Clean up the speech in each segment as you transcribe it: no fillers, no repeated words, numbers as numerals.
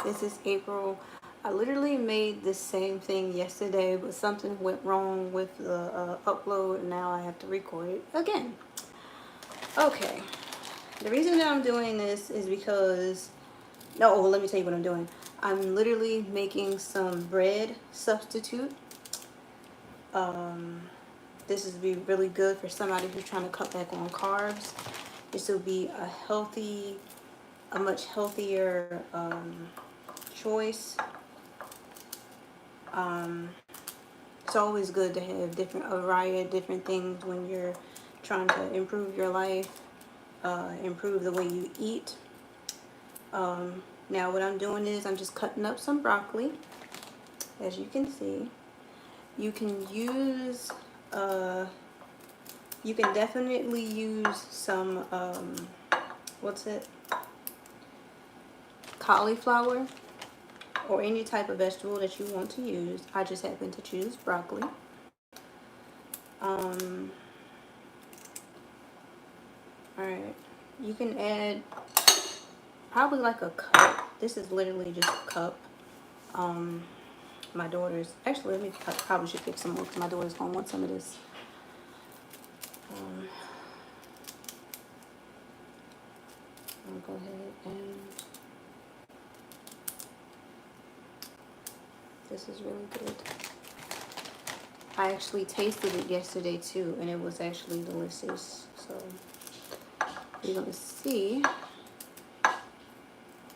This is April. I literally made the same thing yesterday, but something went wrong with the upload, and now I have to record it again. Okay. The reason that I'm doing this is because, no, let me tell you what I'm doing. I'm literally making some bread substitute. Um, this would be really good for somebody who's trying to cut back on carbs. This will be a much healthier choice. Um, it's always good to have a variety of different things when you're trying to improve your life, improve the way you eat. Now what I'm doing is I'm just cutting up some broccoli, as you can see. You can use, you can definitely use some, what's it? Cauliflower or any type of vegetable that you want to use. I just happen to choose broccoli. Um, Alright, you can add probably like a cup. This is literally just a cup. My daughter's, actually let me, I probably should pick some more because my daughter's gonna want some of this. I'll go ahead and, this is really good. I actually tasted it yesterday too, and it was actually delicious. So we're gonna see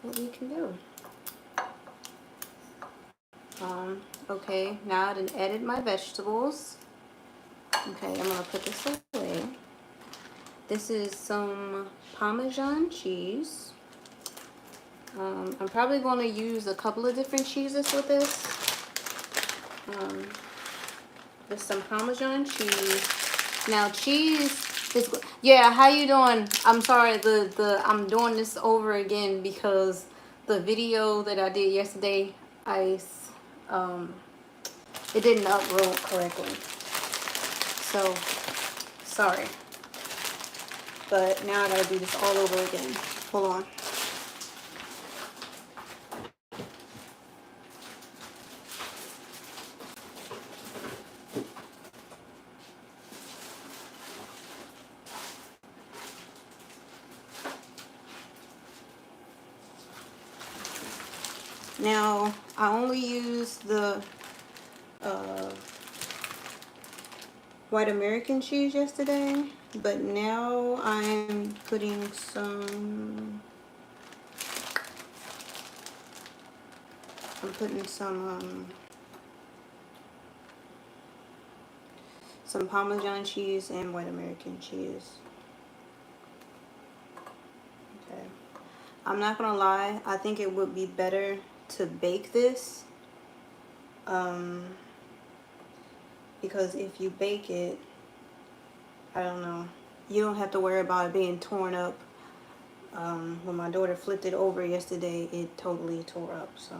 what we can do. Okay, now I done added my vegetables. Okay, I'm gonna put this away. This is some Parmesan cheese. I'm probably going to use a couple of different cheeses with this. There's some Parmesan cheese. Now cheese is, yeah, how you doing? I'm sorry, I'm doing this over again because the video that I did yesterday, um, it didn't upload correctly. So, sorry. But now I gotta do this all over again. Hold on. Now, I only use the white American cheese yesterday, but now I'm putting some Parmesan cheese and white American cheese. Okay. I'm not gonna lie, I think it would be better to bake this. Because if you bake it, I don't know, you don't have to worry about it being torn up. When my daughter flipped it over yesterday, it totally tore up, so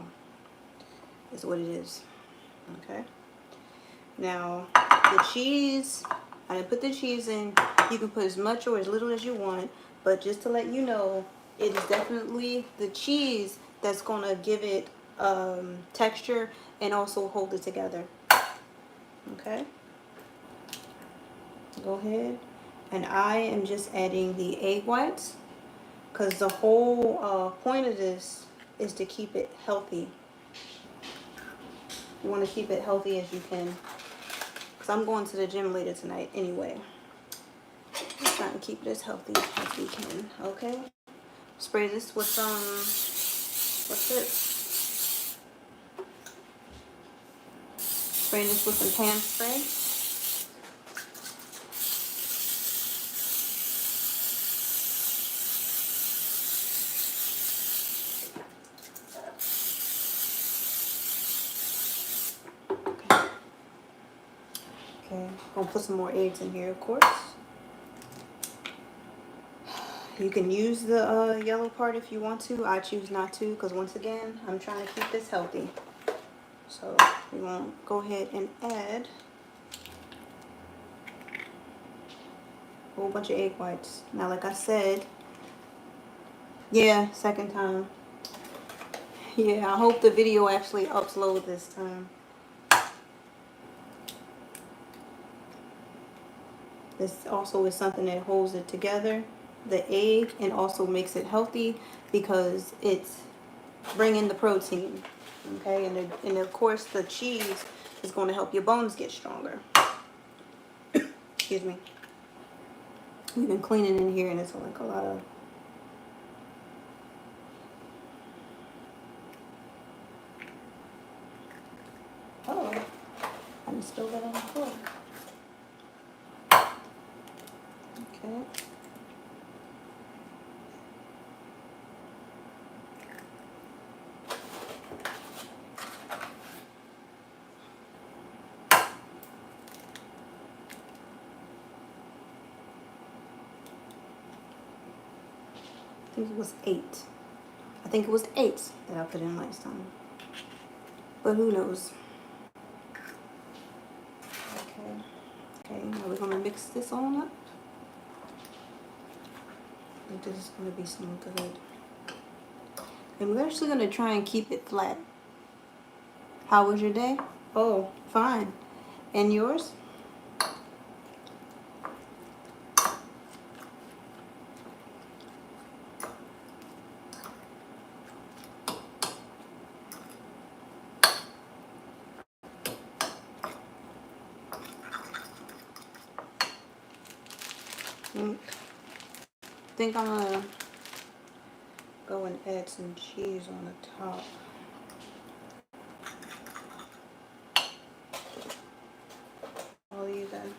it's what it is. Okay. Now, the cheese, I didn't put the cheese in. You can put as much or as little as you want, but just to let you know, it is definitely the cheese that's gonna give it texture and also hold it together. Okay. Go ahead, and I am just adding the egg whites because the whole point of this is to keep it healthy. You want to keep it healthy as you can, because I'm going to the gym later tonight anyway. Just trying to keep it as healthy as we can. Okay. Spray this with some, what's it? Spray this with some pan spray. Okay, gonna put some more eggs in here, of course. You can use the yellow part if you want to. I choose not to because once again, I'm trying to keep this healthy. So we won't go ahead and add a whole bunch of egg whites. Now, like I said, yeah, second time. Yeah, I hope the video actually uploads this time. This also is something that holds it together, the egg, and also makes it healthy because it's bringing the protein. Okay, and of course the cheese is going to help your bones get stronger. Excuse me. We've been cleaning in here and it's like a lot of. Oh, I just spilled that on the floor. Okay. I think it was 8. I think it was 8 that I put in last time. But who knows? Okay. Okay, now we're gonna mix this on up. I think this is gonna be some good. And we're actually gonna try and keep it flat. How was your day? Oh, fine. And yours? I think I'm gonna go and add some cheese on the top. All you guys.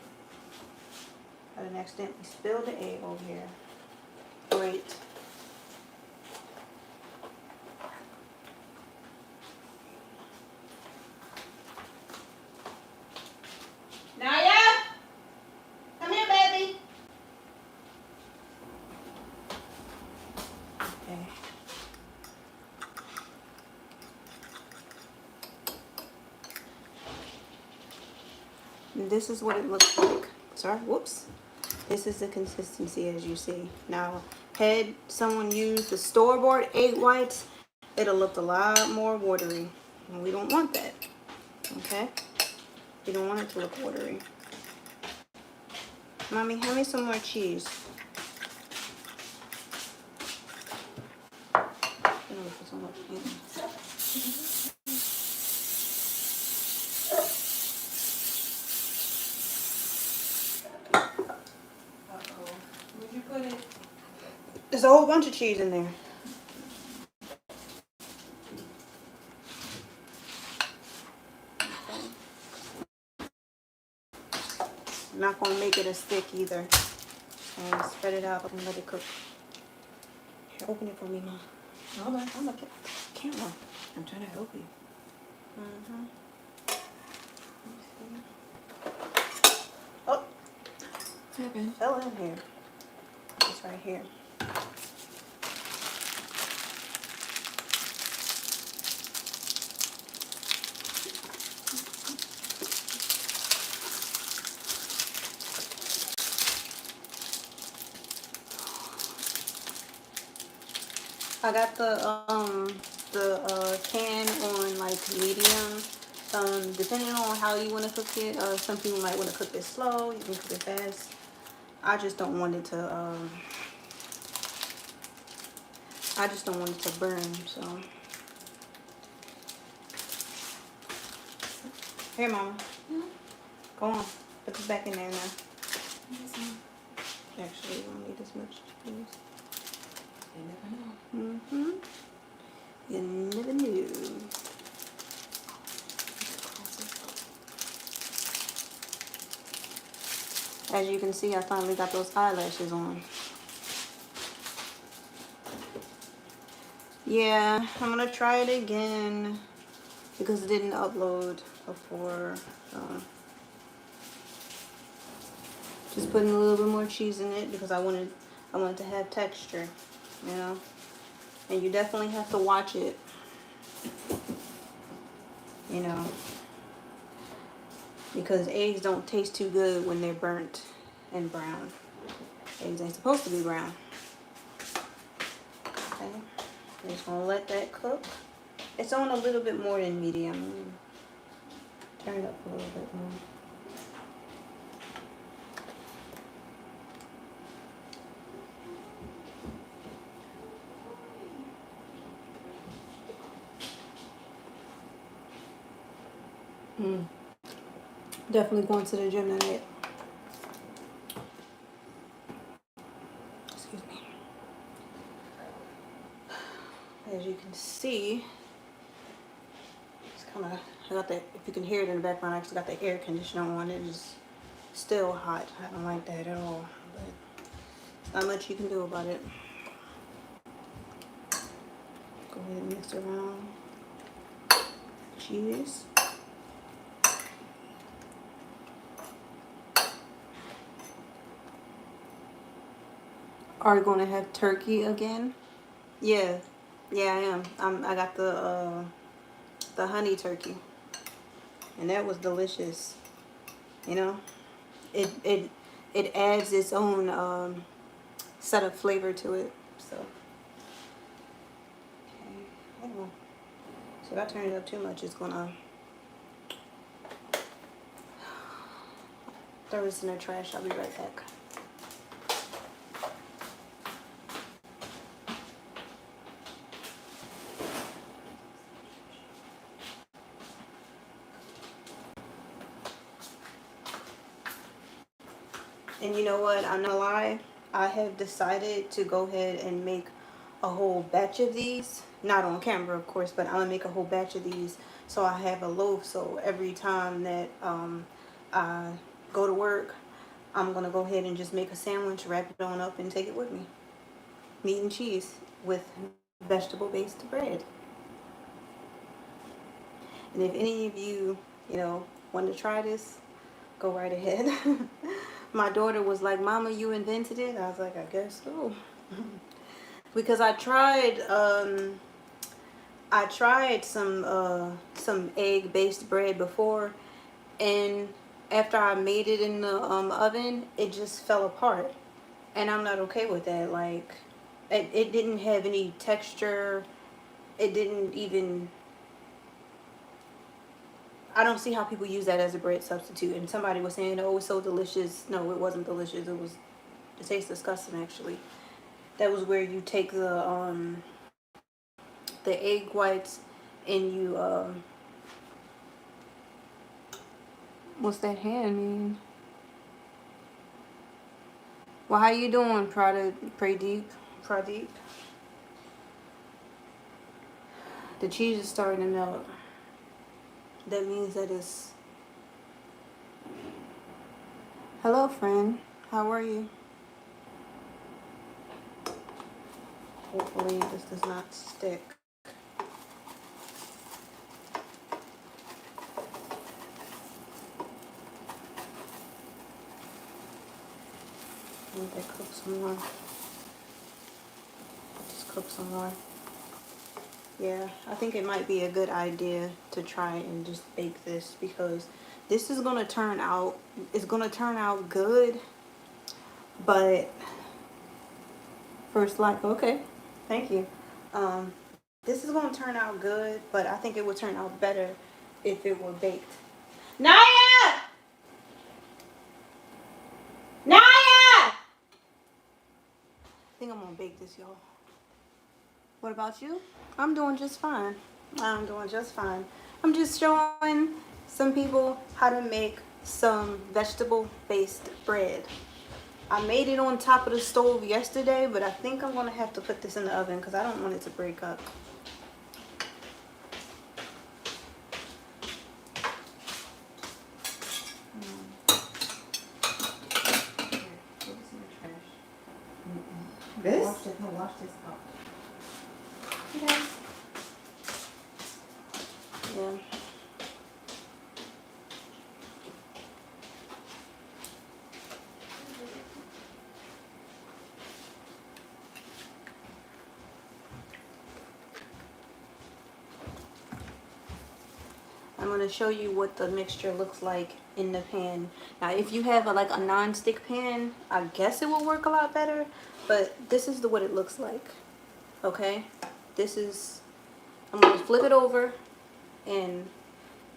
I didn't accidentally spill the egg over here. Great. Naya, come here, baby. Okay. And this is what it looks like. Sorry, whoops. This is the consistency as you see. Now, had someone used the store-bought egg whites, it'll look a lot more watery. And we don't want that. Okay? We don't want it to look watery. Mommy, hand me some more cheese. So much Uh-oh. Where'd you put it? There's a whole bunch of cheese in there. I'm not going to make it a stick either. And spread it out and let it cook. Here, open it for me, Mom. Hold on. I'm looking at the camera. I'm trying to help you. Oh, What happened? fell in here. It's right here. I got the can on like medium. Depending on how you want to cook it, some people might want to cook it slow. You can cook it fast. I just don't want it to burn. So here, Mama. Go on. Put this back in there now. Actually, you don't need as much, please. You never know. Mm-hmm. You never knew. As you can see, I finally got those eyelashes on. Yeah, I'm gonna try it again because it didn't upload before. Just putting a little bit more cheese in it because I wanted to have texture, you know. And you definitely have to watch it, you know, because eggs don't taste too good when they're burnt and brown. Eggs ain't supposed to be brown. Okay, I'm just gonna let that cook. It's on a little bit more than medium. Turn it up a little bit more. Definitely going to the gym tonight. Excuse me. As you can see, it's kind of, I got that, if you can hear it in the background, I actually got the air conditioner on. It is still hot. I don't like that at all. But not much you can do about it. Go ahead and mix around. Cheese. Are you going to have turkey again? Yeah, yeah, I am. I got the honey turkey, and that was delicious. You know, it adds its own set of flavor to it. So, okay, so if I turn it up too much, it's gonna throw this in the trash. I'll be right back. And you know what? I'm not gonna lie. I have decided to go ahead and make a whole batch of these. Not on camera, of course, but I'm gonna make a whole batch of these so I have a loaf. So every time that I go to work, I'm gonna go ahead and just make a sandwich, wrap it on up, and take it with me. Meat and cheese with vegetable-based bread. And if any of you, want to try this, go right ahead. My daughter was like, "Mama, you invented it?" I was like, "I guess so." Because I tried some egg-based bread before, and after I made it in the oven, it just fell apart, and I'm not okay with that. Like, it didn't have any texture. It didn't even. I don't see how people use that as a bread substitute. And somebody was saying, "Oh, it's so delicious." No, it wasn't delicious. It tastes disgusting, actually. That was where you take the egg whites and you what's that hand mean? Well, how you doing, Pradeep? Pradeep? The cheese is starting to melt. That means that it's... Hello, friend. How are you? Hopefully this does not stick. Let that cook some more. Just cook some more. Yeah, I think it might be a good idea to try and just bake this, because this is gonna turn out, it's gonna turn out good, but first, like, okay, thank you. This is gonna turn out good, but I think it would turn out better if it were baked. Naya! Naya! I think I'm gonna bake this, y'all. What about you? I'm doing just fine. I'm doing just fine. I'm just showing some people how to make some vegetable-based bread. I made it on top of the stove yesterday, but I think I'm going to have to put this in the oven because I don't want it to break up. This? Wash this up. Okay. Yeah. I'm going to show you what the mixture looks like in the pan. Now, if you have like a non-stick pan, I guess it will work a lot better, but this is what it looks like. Okay? I'm going to flip it over, and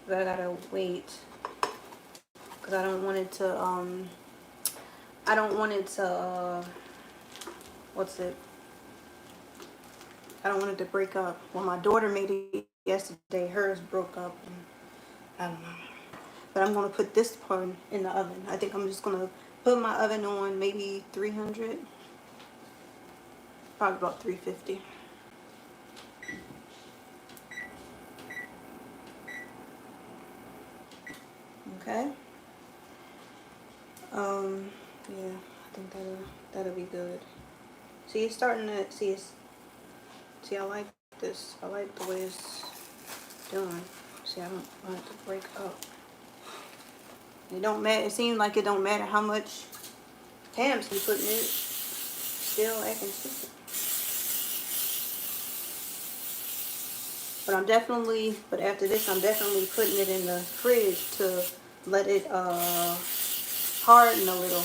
but I gotta wait because I don't want it to what's it? I don't want it to break up. Well, my daughter made it yesterday. Hers broke up, and I don't know. But I'm gonna put this part in the oven. I think I'm just gonna put my oven on maybe 300, probably about 350. Okay. Yeah, I think that'll be good. See, it's starting to see. I like this. I like the way it's doing. See, I don't want it to break up. It don't matter. It seems like it don't matter how much hams you put in it. Still acting stupid. But after this, I'm definitely putting it in the fridge to let it harden a little.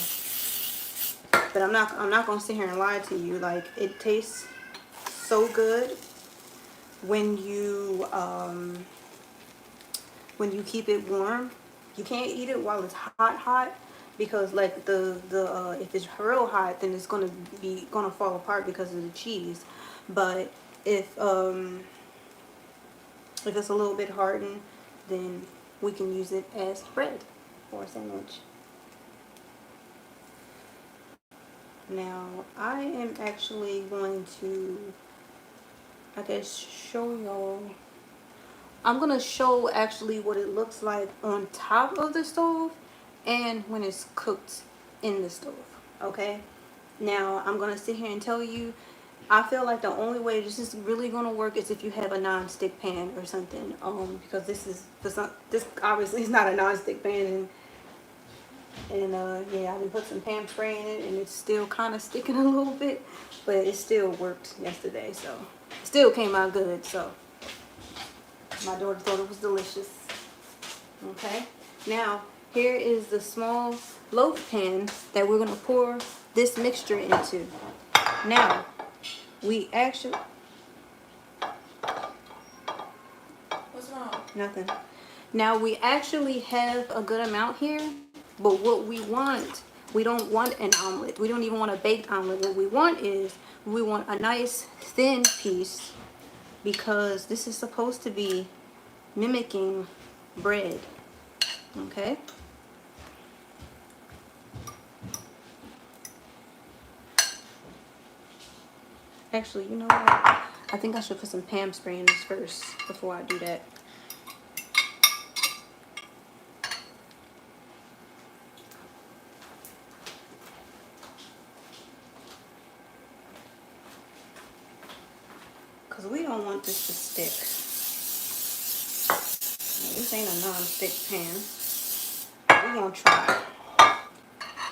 But I'm not gonna sit here and lie to you. Like, it tastes so good when you keep it warm. You can't eat it while it's hot because like the if it's real hot, then it's gonna fall apart because of the cheese. But if it's a little bit hardened, then we can use it as bread for a sandwich. Now, I am actually going to, I guess, show y'all. I'm going to show actually what it looks like on top of the stove and when it's cooked in the stove. Okay? Now, I'm going to sit here and tell you, I feel like the only way this is really going to work is if you have a non-stick pan or something. Because this obviously is not a non-stick pan, and yeah, I done put some Pam spray in it, and it's still kind of sticking a little bit, but it still worked yesterday, so it still came out good. So my daughter thought it was delicious. Okay, now here is the small loaf pan that we're gonna pour this mixture into. Now we actually What's wrong? nothing. Now we actually have a good amount here, but what we don't want an omelet. We don't even want a baked omelet. What we want is a nice thin piece because this is supposed to be mimicking bread. Okay? Actually, you know what? I think I should put some Pam spray in this first before I do that. Because we don't want this to stick. Now, this ain't a non-stick pan. We're going to try.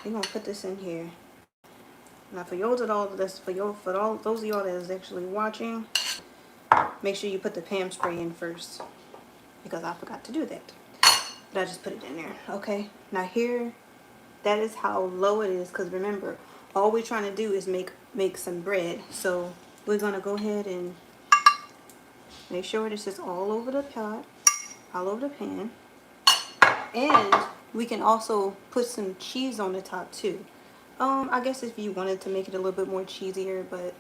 We're going to put this in here. Now, for those of y'all that is actually watching, make sure you put the Pam spray in first because I forgot to do that. But I just put it in there. Okay. Now here, that is how low it is because remember, all we're trying to do is make some bread. So we're gonna go ahead and make sure this is all over the pot, all over the pan, and we can also put some cheese on the top too. I guess if you wanted to make it a little bit more cheesier, but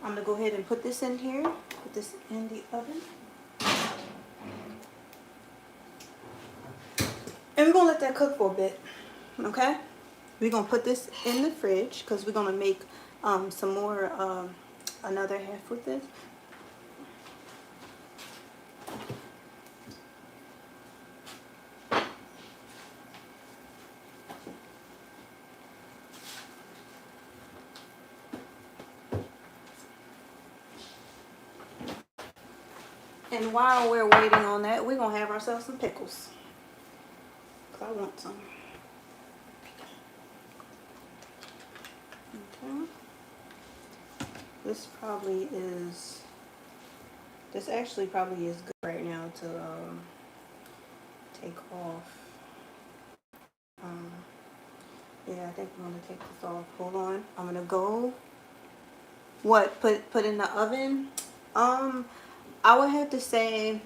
I'm gonna go ahead and put this in here, put this in the oven. And we're gonna let that cook for a bit, okay? We're gonna put this in the fridge because we're gonna make some more, another half with this. And while we're waiting on that, we're gonna have ourselves some pickles. Cause I want some. Okay. This actually probably is good right now to take off. Yeah, I think I'm gonna take this off. Hold on. I'm gonna go What, put in the oven? I would have to say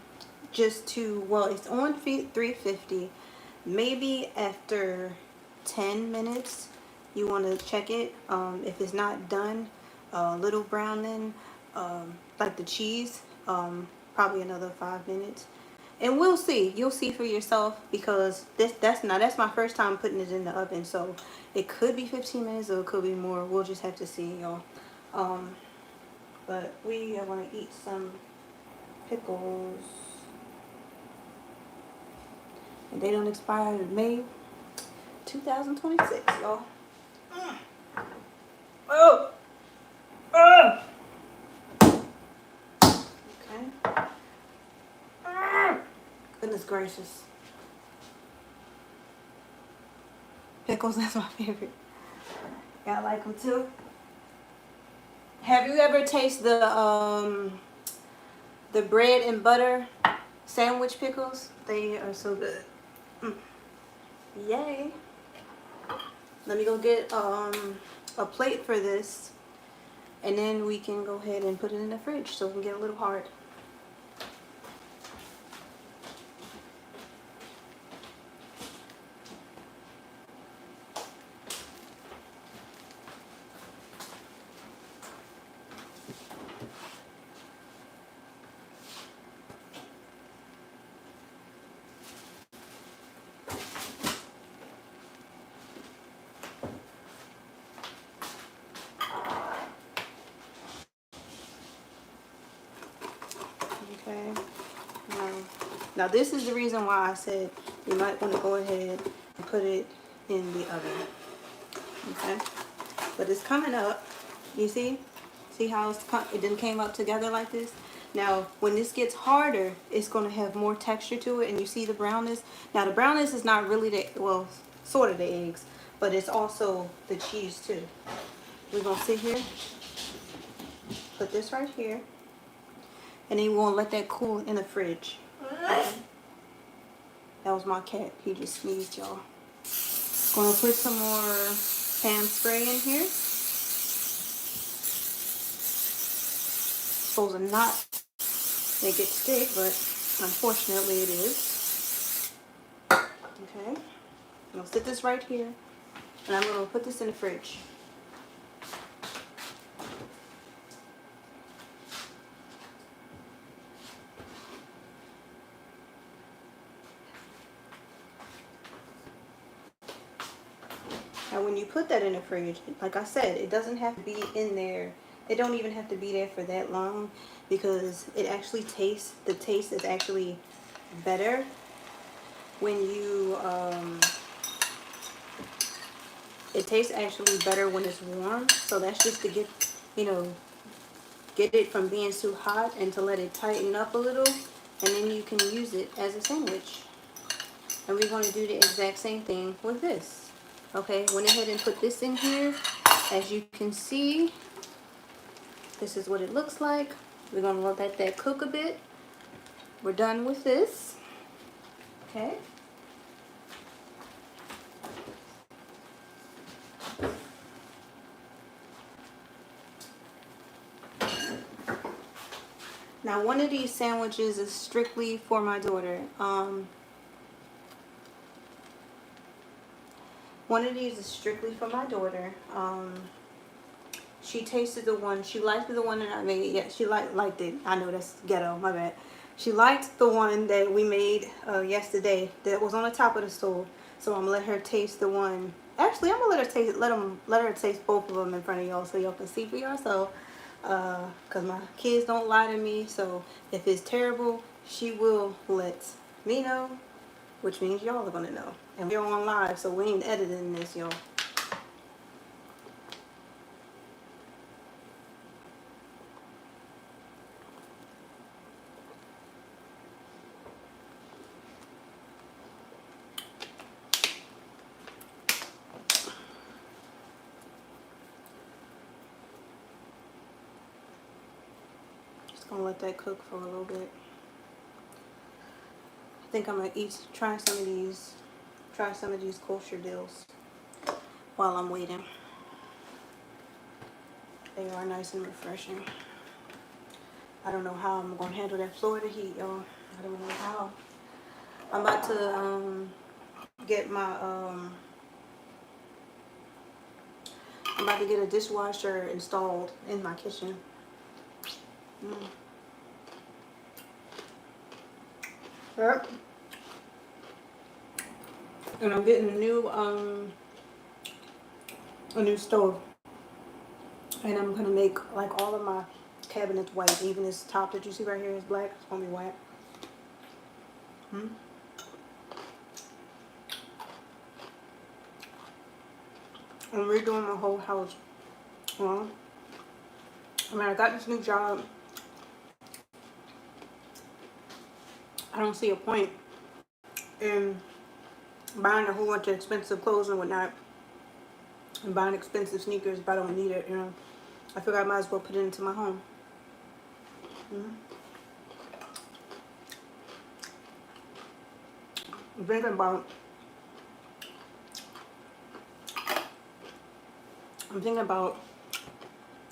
just to, well, it's on 350. Maybe after 10 minutes you want to check it. If it's not done little browning, like the cheese, probably another 5 minutes. And we'll see. You'll see for yourself, because that's my first time putting it in the oven, so it could be 15 minutes or it could be more. We'll just have to see, y'all. But we are going to eat some pickles. And they don't expire in May 2026, y'all. Oh! Oh! Okay. Goodness gracious. Pickles, that's my favorite. Y'all like them too? Have you ever tasted the bread and butter sandwich pickles? They are so good. Yay. Let me go get a plate for this, and then we can go ahead and put it in the fridge so it can get a little hard. Okay. Now this is the reason why I said you might want to go ahead and put it in the oven. Okay. But it's coming up. You see? See how it didn't came up together like this? Now, when this gets harder, it's going to have more texture to it, and you see the brownness. Now, the brownness is not really the, well, sort of the eggs, but it's also the cheese too. We're going to sit here, put this right here, and then we're going to let that cool in the fridge. Okay. That was my cat. He just sneezed, y'all. Going to put some more Pam spray in here. Supposed to not make it stick, but unfortunately it is. Okay. I'm going to sit this right here, and I'm going to put this in the fridge. Now when you put that in the fridge, like I said, it doesn't have to be in there. It don't even have to be there for that long, because it actually tastes, the taste is actually better when you, it tastes actually better when it's warm. So that's just to get, you know, get it from being too hot and to let it tighten up a little, and then you can use it as a sandwich. And we're going to do the exact same thing with this. Okay, went ahead and put this in here. As you can see, this is what it looks like. We're going to let that cook a bit. We're done with this. Okay. Now one of these sandwiches is strictly for my daughter. One of these is strictly for my daughter. She tasted the one, she liked the one that I made. Yeah, she liked it. I know that's ghetto, my bad. She liked the one that we made yesterday that was on the top of the stove. So I'm gonna let her taste the one. Actually, I'm gonna let her taste both of them in front of y'all so y'all can see for yourself. Cause my kids don't lie to me. So if it's terrible, she will let me know, which means y'all are gonna know. And we're on live, so we ain't editing this, y'all. Just gonna let that cook for a little bit. I think I'm gonna try some of these kosher deals while I'm waiting. They are nice and refreshing. I don't know how I'm gonna handle that Florida heat, y'all. I don't know how. I'm about to get my I'm about to get a dishwasher installed in my kitchen. Mm. Yep. And I'm getting a new stove. And I'm gonna make like all of my cabinets white. Even this top that you see right here is black. It's gonna be white. Hmm? I'm redoing my whole house. Well, I mean, I got this new job. I don't see a point in buying a whole bunch of expensive clothes and whatnot, and buying expensive sneakers if I don't need it. You know, I figure I might as well put it into my home. Hmm? I'm thinking about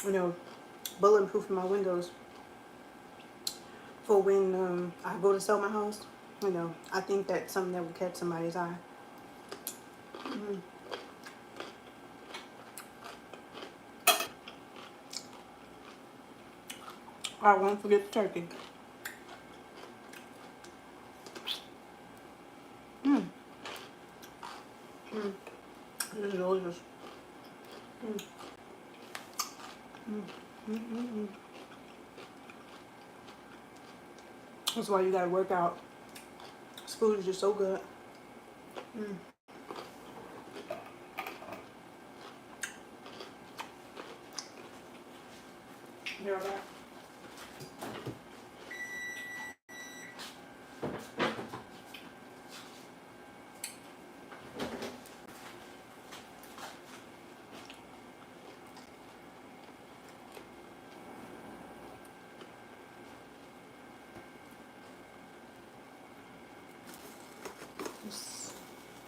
you know, bulletproofing my windows for when I go to sell my house. You know, I think that's something that will catch somebody's eye. Mm. I won't forget the turkey. Mm. Mm. This is delicious. Mm. Mm. Mm. Mm. Mm. That's why you gotta work out. This food is just so good. Mm. You're right.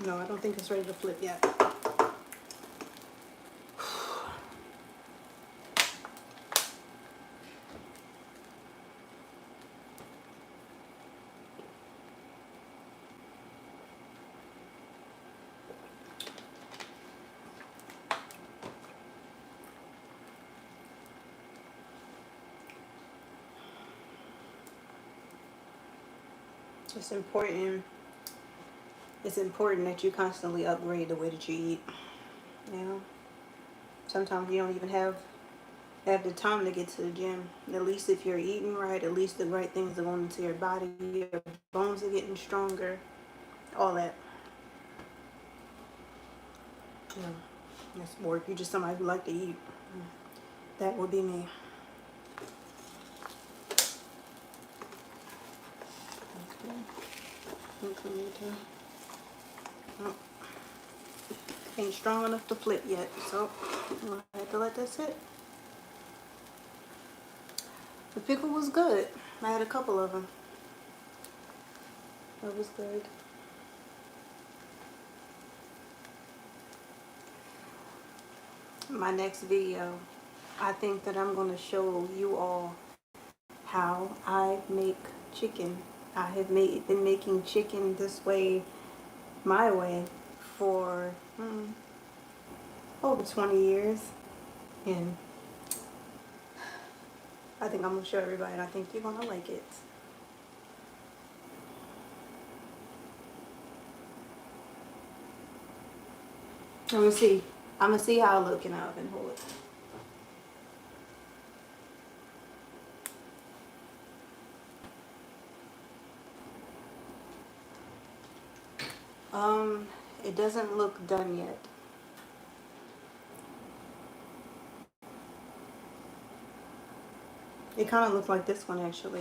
No, I don't think it's ready to flip yet. It's important. It's important that you constantly upgrade the way that you eat. You know, sometimes you don't even have the time to get to the gym. At least if you're eating right, at least the right things are going into your body. Your bones are getting stronger. All that. You know, that's more. If you're just somebody who like to eat, that would be me. Okay. Oh, ain't strong enough to flip yet, so I have to let that sit. The pickle was good. I had a couple of them. It was good. My next video, I think that I'm going to show you all how I make chicken. I have been making chicken this way, my way, for over 20 years. And I think I'm going to show everybody, and I think you're going to like it. I'm going to see. I'm going to see how I look in the oven. Hold it. It doesn't look done yet. It kind of looks like this one, actually.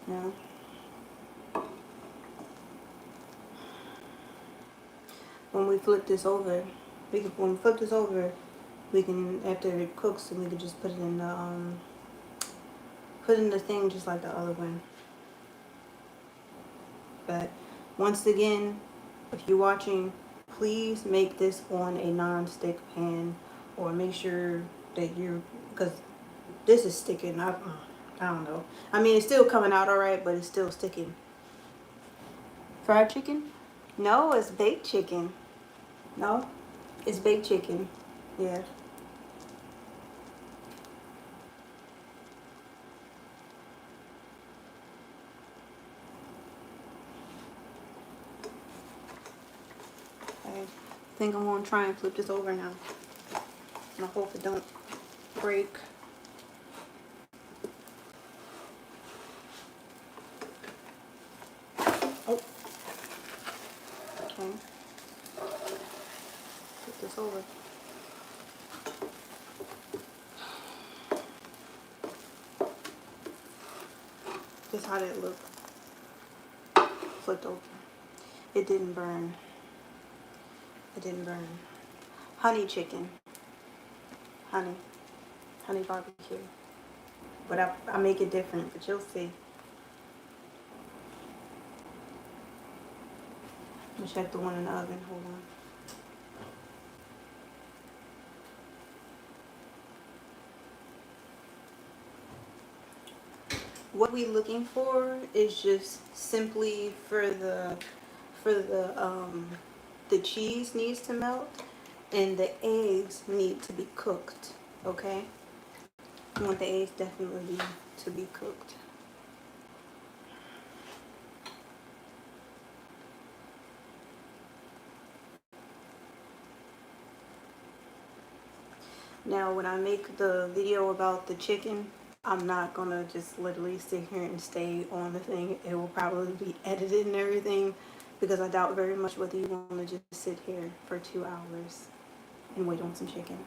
Yeah. When we flip this over, when we flip this over, we can, after it cooks, and we can just put it in the thing just like the other one. But once again, if you're watching, please make this on a non-stick pan, or make sure that you're, because this is sticking. I don't know. I mean, it's still coming out all right, but it's still sticking. Fried chicken? No, it's baked chicken. No, it's baked chicken. Yeah. I think I'm gonna try and flip this over now. And I hope it don't break. Oh, okay. Flip this over. Just how did it look? Flipped over. It didn't burn. It didn't burn. Honey chicken. Honey. Honey barbecue. But I make it different, but you'll see. Let me check the one in the oven. Hold on. What we looking for is just simply the cheese needs to melt and the eggs need to be cooked. Okay? You want the eggs definitely to be cooked. Now, when I make the video about the chicken, I'm not gonna just literally sit here and stay on the thing. It will probably be edited and everything because I doubt very much whether you want to just sit here for 2 hours and wait on some chicken.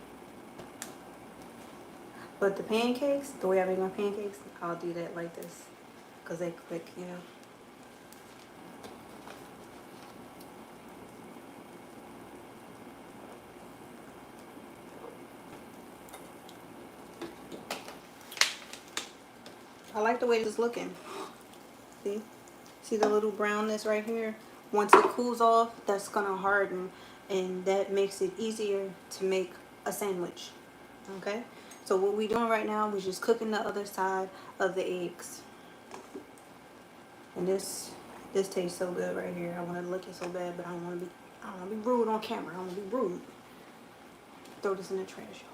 But the pancakes, the way I make my pancakes, I'll do that like this because they quick, you know. I like the way this is looking. See? See the little brownness right here? Once it cools off, that's gonna harden and that makes it easier to make a sandwich. Okay? So what we're doing right now, we're just cooking the other side of the eggs. And this tastes so good right here. I want to lick it so bad, but I don't want to be rude on camera. I don't want to be rude. Throw this in the trash, y'all.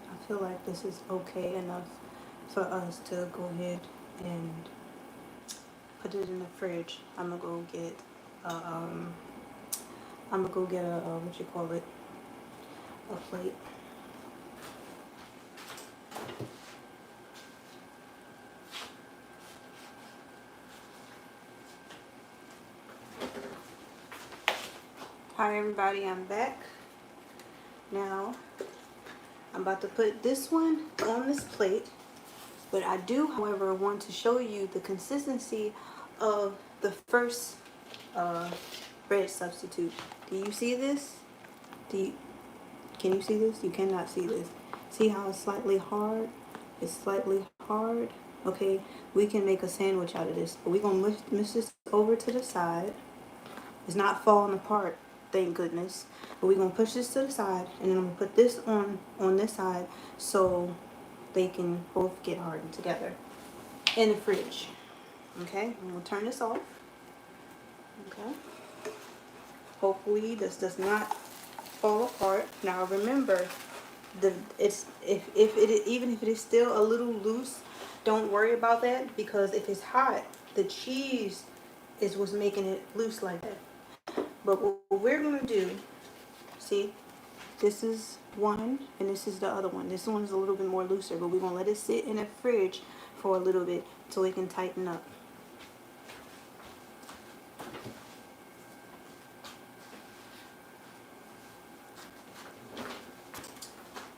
I feel like this is okay enough for us to go ahead and put it in the fridge. I'm gonna go get what you call it, a plate. Hi everybody, I'm back. Now I'm about to put this one on this plate, but I do, however, want to show you the consistency of the first bread substitute. Do you see this? Can you see this? You cannot see this. See how it's slightly hard? It's slightly hard. Okay, we can make a sandwich out of this, but we're gonna mix this over to the side. It's not falling apart, thank goodness. But we're gonna push this to the side, and then I'm gonna put this on this side so they can both get hardened together in the fridge. Okay, I'm gonna turn this off. Okay. Hopefully this does not fall apart. Now remember, even if it is still a little loose, don't worry about that because if it's hot, the cheese is what's making it loose like that. But what we're gonna do, see, this is one and this is the other one. This one is a little bit more looser, but we're gonna let it sit in the fridge for a little bit so it can tighten up.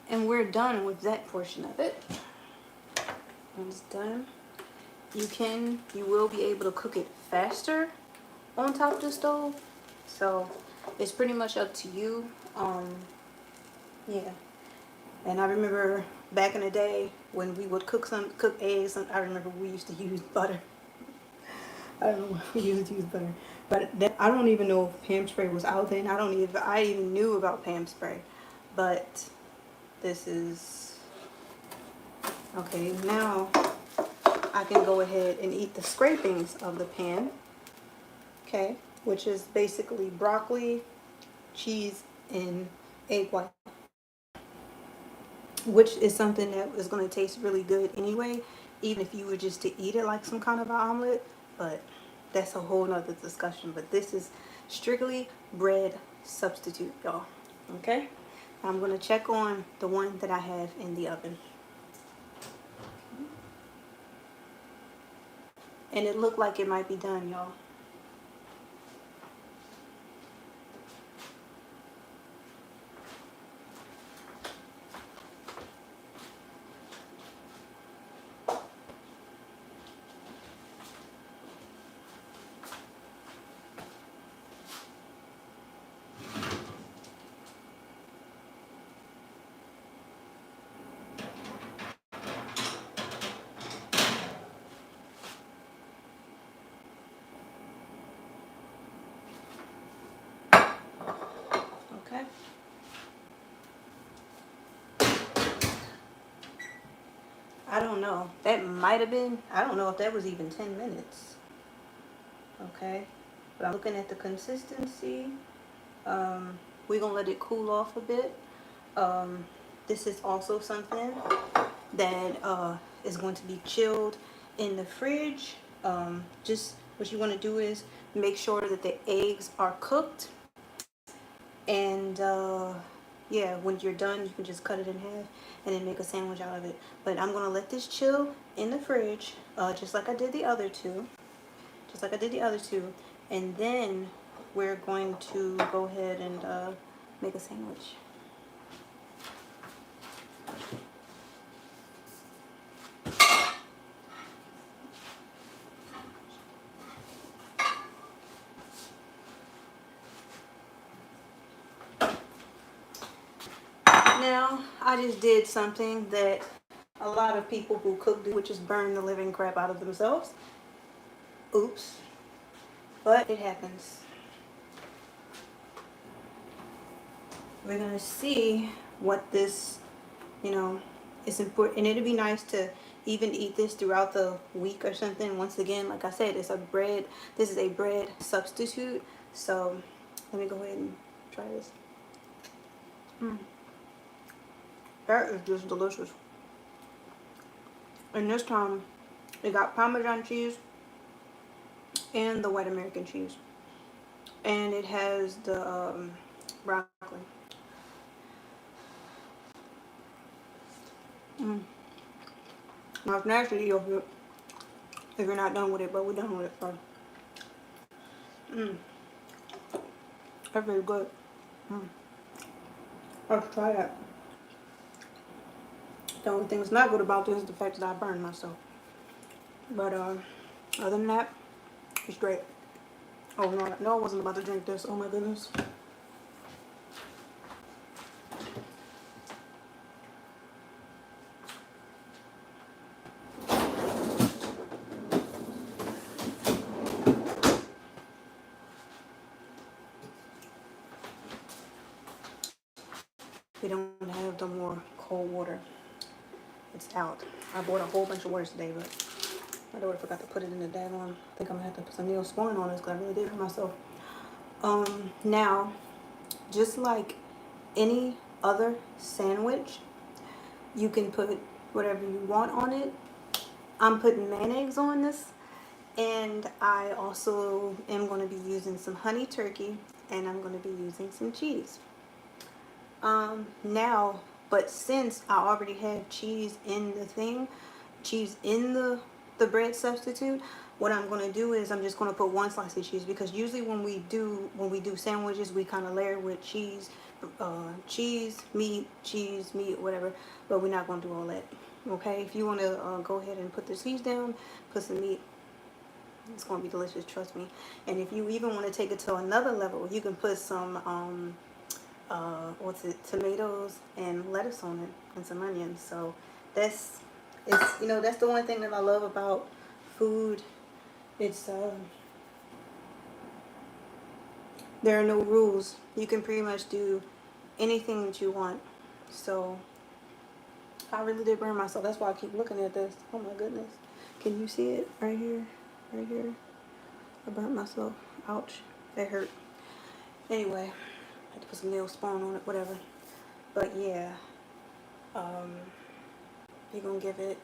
And we're done with that portion of it. When it's done, you will be able to cook it faster on top of the stove. So it's pretty much up to you. Yeah. And I remember back in the day when we would cook eggs. I remember we used to use butter. I don't know why we used to use butter, but I don't even know if Pam spray was out then. I even knew about Pam spray, but this is okay. Now I can go ahead and eat the scrapings of the pan. Okay, which is basically broccoli, cheese, and egg white, which is something that is going to taste really good anyway, even if you were just to eat it like some kind of an omelet. But that's a whole nother discussion. But this is strictly bread substitute, y'all. Okay, I'm going to check on the one that I have in the oven, and it looked like it might be done, y'all. Okay. I don't know. That might have been, I don't know if that was even 10 minutes. Okay. But I'm looking at the consistency. We're going to let it cool off a bit. This is also something that is going to be chilled in the fridge. Just what you want to do is make sure that the eggs are cooked. And yeah, when you're done, you can just cut it in half and then make a sandwich out of it. But I'm going to let this chill in the fridge, just like I did the other two. Just like I did the other two. And then we're going to go ahead and make a sandwich. Now, I just did something that a lot of people who cook do, which is burn the living crap out of themselves. Oops. But it happens. We're going to see what this, it's important. And it'd be nice to even eat this throughout the week or something. Once again, like I said, this is a bread substitute. So let me go ahead and try this. That is just delicious. And this time, it got Parmesan cheese and the white American cheese. And it has the broccoli. Now it's nasty to eat over it if you're not done with it, but we're done with it. So. That's very good. Let's try that. The only thing that's not good about this is the fact that I burned myself. But other than that, it's great. Oh no, I wasn't about to drink this. Oh my goodness. We don't have the more cold water. It's out. I bought a whole bunch of waters today, but my daughter forgot to put it in the daggone. I think I'm gonna have to put some Neosporin on this because I really did it for myself. Now, just like any other sandwich, you can put whatever you want on it. I'm putting mayonnaise on this, and I also am going to be using some honey turkey, and I'm going to be using some cheese. Now, but since I already have cheese in the bread substitute, what I'm going to do is I'm just going to put one slice of cheese, because usually when we do sandwiches, we kind of layer with cheese, meat, whatever, but we're not going to do all that. Okay, if you want to go ahead and put the cheese down, put some meat, It's gonna be delicious, trust me. And if you even want to take it to another level, you can put some tomatoes and lettuce on it and some onions. So that's that's the one thing that I love about food. It's there are no rules. You can pretty much do anything that you want. So I really did burn myself. That's why I keep looking at this. Oh my goodness. Can you see it right here? Right here. I burnt myself. Ouch. That hurt. Anyway, I had to put some nail spawn on it, whatever. But yeah, um, you're gonna give it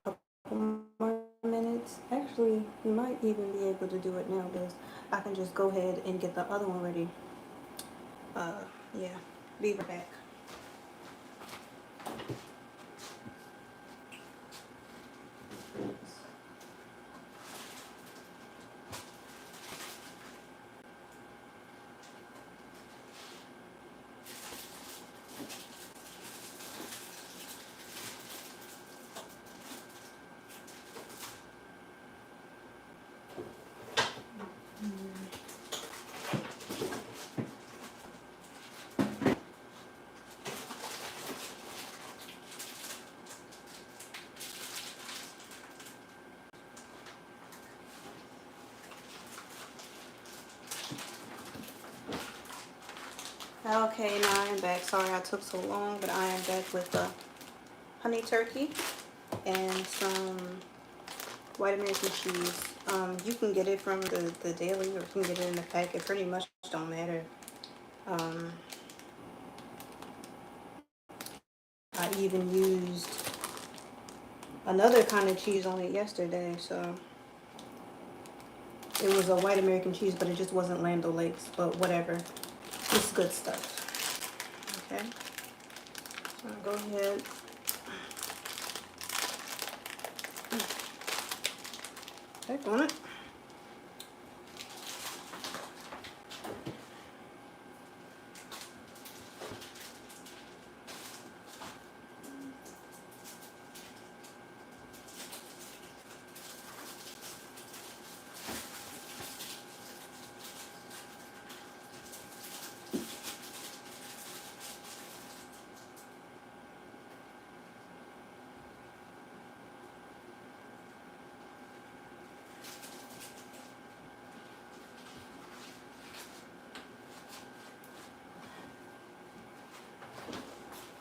a couple more minutes. Actually, you might even be able to do it now because I can just go ahead and get the other one ready. Yeah, be right back. Okay, now I am back. Sorry I took so long, but I am back with the honey turkey and some white American cheese. You can get it from the deli or you can get it in the pack. It pretty much don't matter. Um, I even used another kind of cheese on it yesterday, so it was a white American cheese, but it just wasn't Land O'Lakes, but whatever. It's good stuff. Okay, so I'll go ahead. Back on it.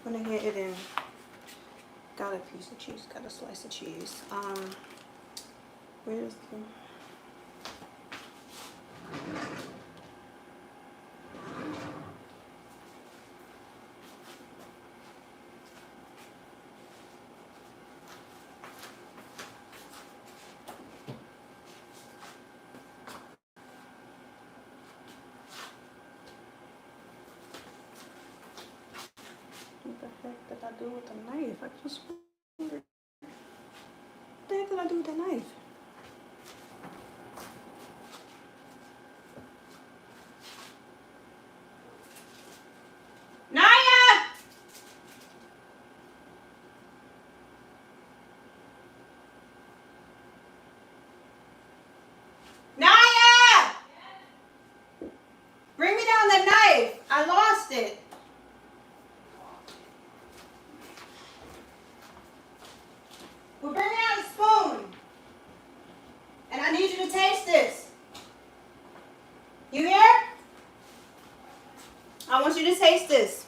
Went ahead and got a piece of cheese, got a slice of cheese. Where's the... What the heck did I do with the knife? I just wondered. What the heck did I do with the knife? Naya! Naya! Bring me down the knife. I lost it. Well, bring me down the spoon. And I need you to taste this. You hear? I want you to taste this.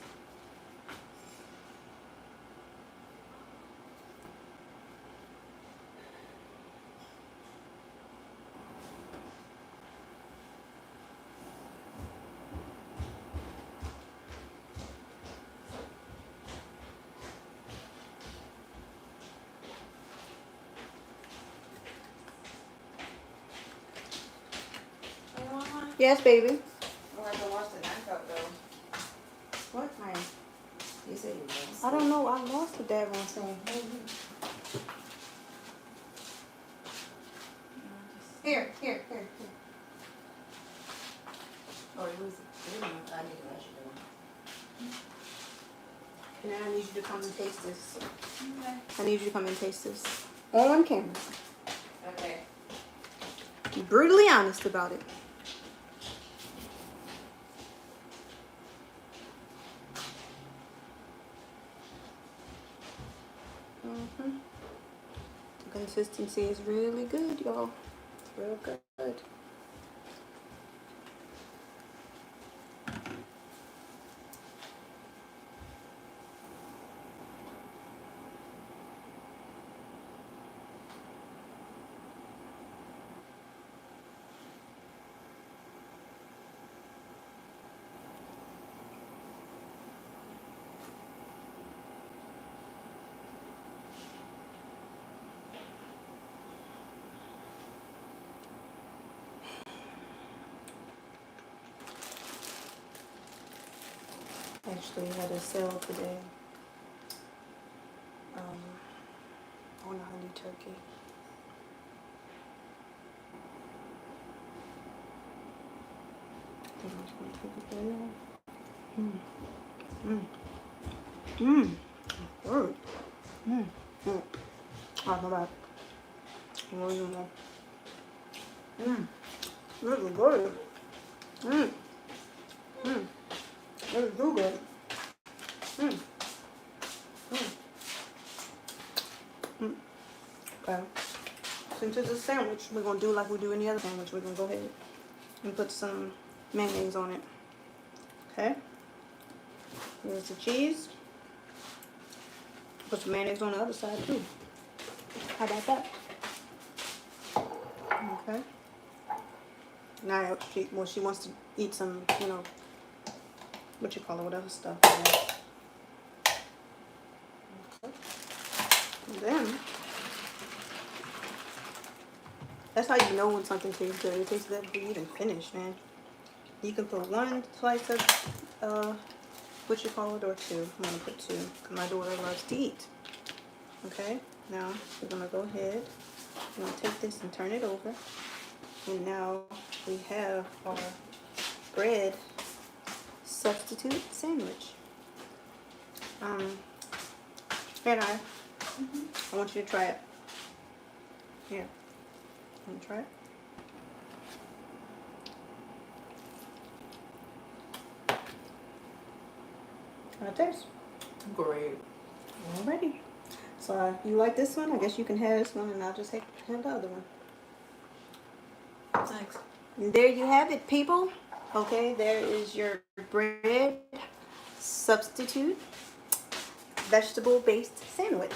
Yes, baby. Oh, I have to wash the knife out though. What knife? You said you lost I don't know. I lost the daggone thing. Here. Oh, it was. I need to wash it though. And then I need you to come and taste this. Okay. I need you to come and taste this. On camera. Okay. brutally honest about it. Mm-hmm. The consistency is really good, y'all. It's real good. Actually had a sale today on a honey turkey. I think I'm just gonna take it there. Mm. Mm. Mm. Good. Mm. Mm. Oh, my bad. Really good. Mm. Really good. Mm. Mm. Really do good. Mm. Mm. Mm. Okay. Since it's a sandwich, we're gonna do like we do any other sandwich. We're gonna go ahead and put some mayonnaise on it. Okay. Here's the cheese. Put some mayonnaise on the other side too. How about that? Okay. Now she wants to eat some, what you call it, whatever stuff. Okay. And then that's how you know when something tastes good. It tastes good before you even finish, man. You can put one slice of what you call it, or two. I'm gonna put two because my daughter loves to eat. Okay. Now we're gonna go ahead. I'm gonna take this and turn it over. And now we have our bread substitute sandwich. And I want you to try it. Here, want to try it? How it tastes? Great. Alrighty. So you like this one? I guess you can have this one, and I'll just have the other one. Thanks. And there you have it, people. Okay, there is your bread substitute vegetable-based sandwich.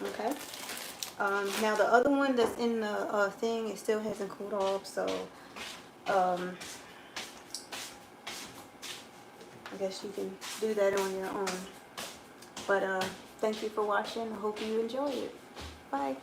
Okay. Now the other one that's in the thing, it still hasn't cooled off, so I guess you can do that on your own. But thank you for watching. I hope you enjoy it. Bye.